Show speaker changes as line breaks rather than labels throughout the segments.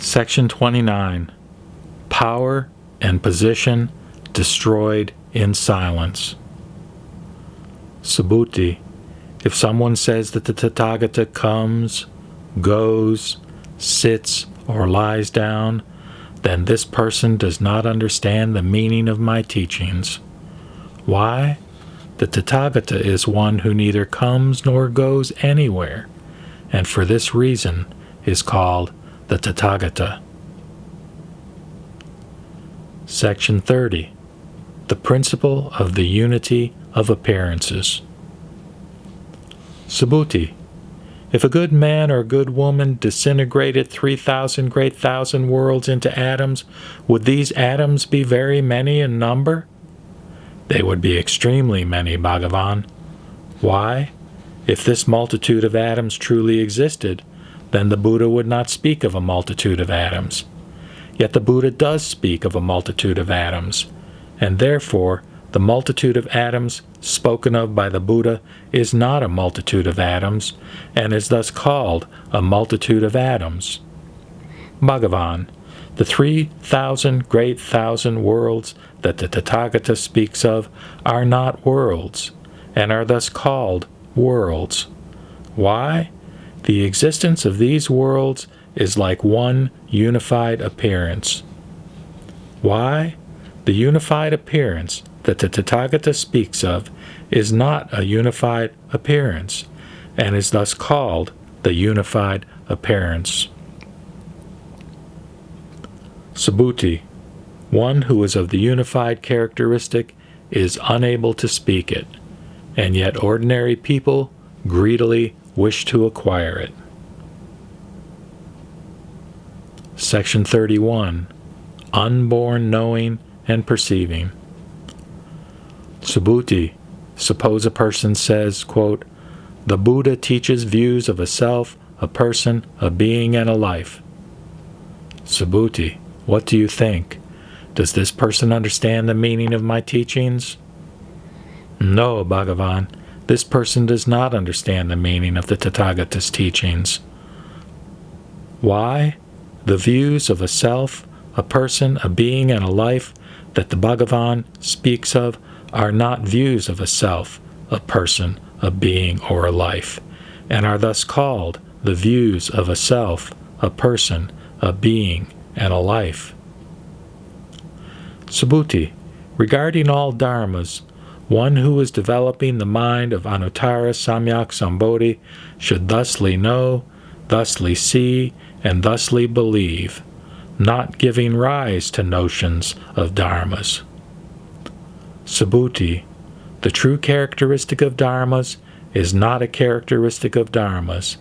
Section 29. Power and position destroyed in silence. Subhuti. If someone says that the Tathagata comes, goes, sits, or lies down, then this person does not understand the meaning of my teachings. Why? The Tathagata is one who neither comes nor goes anywhere, and for this reason is called the Tathagata. Section 30. The principle of the unity of appearances. Subhuti. If a good man or good woman disintegrated 3,000 great thousand worlds into atoms, would these atoms be very many in number? They would be extremely many, Bhagavan. Why? If this multitude of atoms truly existed, then the Buddha would not speak of a multitude of atoms. Yet the Buddha does speak of a multitude of atoms, and therefore the multitude of atoms spoken of by the Buddha is not a multitude of atoms, and is thus called a multitude of atoms. Bhagavan, the 3,000 great thousand worlds that the Tathagata speaks of are not worlds, and are thus called worlds. Why? The existence of these worlds is like one unified appearance. Why? The unified appearance that the Tathagata speaks of is not a unified appearance, and is thus called the unified appearance. Subhuti. One who is of the unified characteristic is unable to speak it, and yet ordinary people greedily wish to acquire it. Section 31. Unborn knowing and perceiving. Subhuti. Suppose a person says, quote, "The Buddha teaches views of a self, a person, a being, and a life." Subhuti. What do you think? Does this person understand the meaning of my teachings? No, Bhagavan. This person does not understand the meaning of the Tathagata's teachings. Why? The views of a self, a person, a being, and a life that the Bhagavan speaks of are not views of a self, a person, a being, or a life, and are thus called the views of a self, a person, a being, and a life. Subhuti. Regarding all dharmas, one who is developing the mind of Anuttara Samyak Sambodhi should thusly know, thusly see, and thusly believe, not giving rise to notions of dharmas. Subhuti. The true characteristic of dharmas is not a characteristic of dharmas,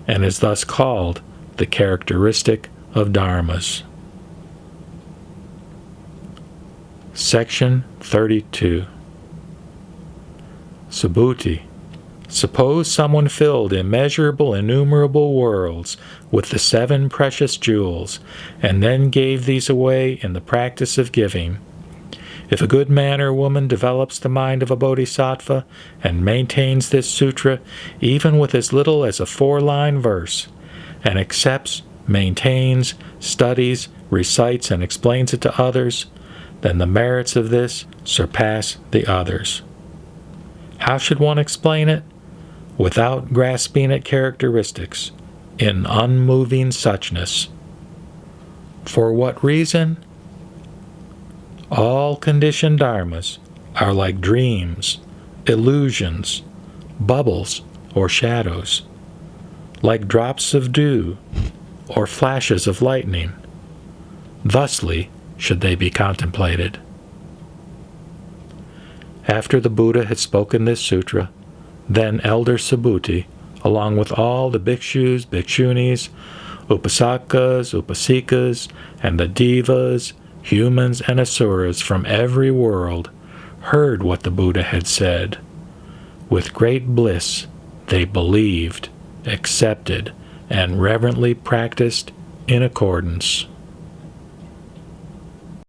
and is thus called the characteristic of dharmas. Section 32. Subhuti. Suppose someone filled immeasurable, innumerable worlds with the 7 precious jewels, and then gave these away in the practice of giving. If a good man or woman develops the mind of a bodhisattva and maintains this sutra even with as little as a 4-line verse, and accepts, maintains, studies, recites, and explains it to others, then the merits of this surpass the others. How should one explain it? Without grasping at characteristics, in unmoving suchness. For what reason? All conditioned dharmas are like dreams, illusions, bubbles, or shadows, like drops of dew, or flashes of lightning. Thusly should they be contemplated. After the Buddha had spoken this sutra, then Elder Subhuti, along with all the bhikshus, bhikshunis, upasakas, upasikas, and the devas, humans, and asuras from every world, heard what the Buddha had said. With great bliss, they believed, accepted, and reverently practiced in accordance.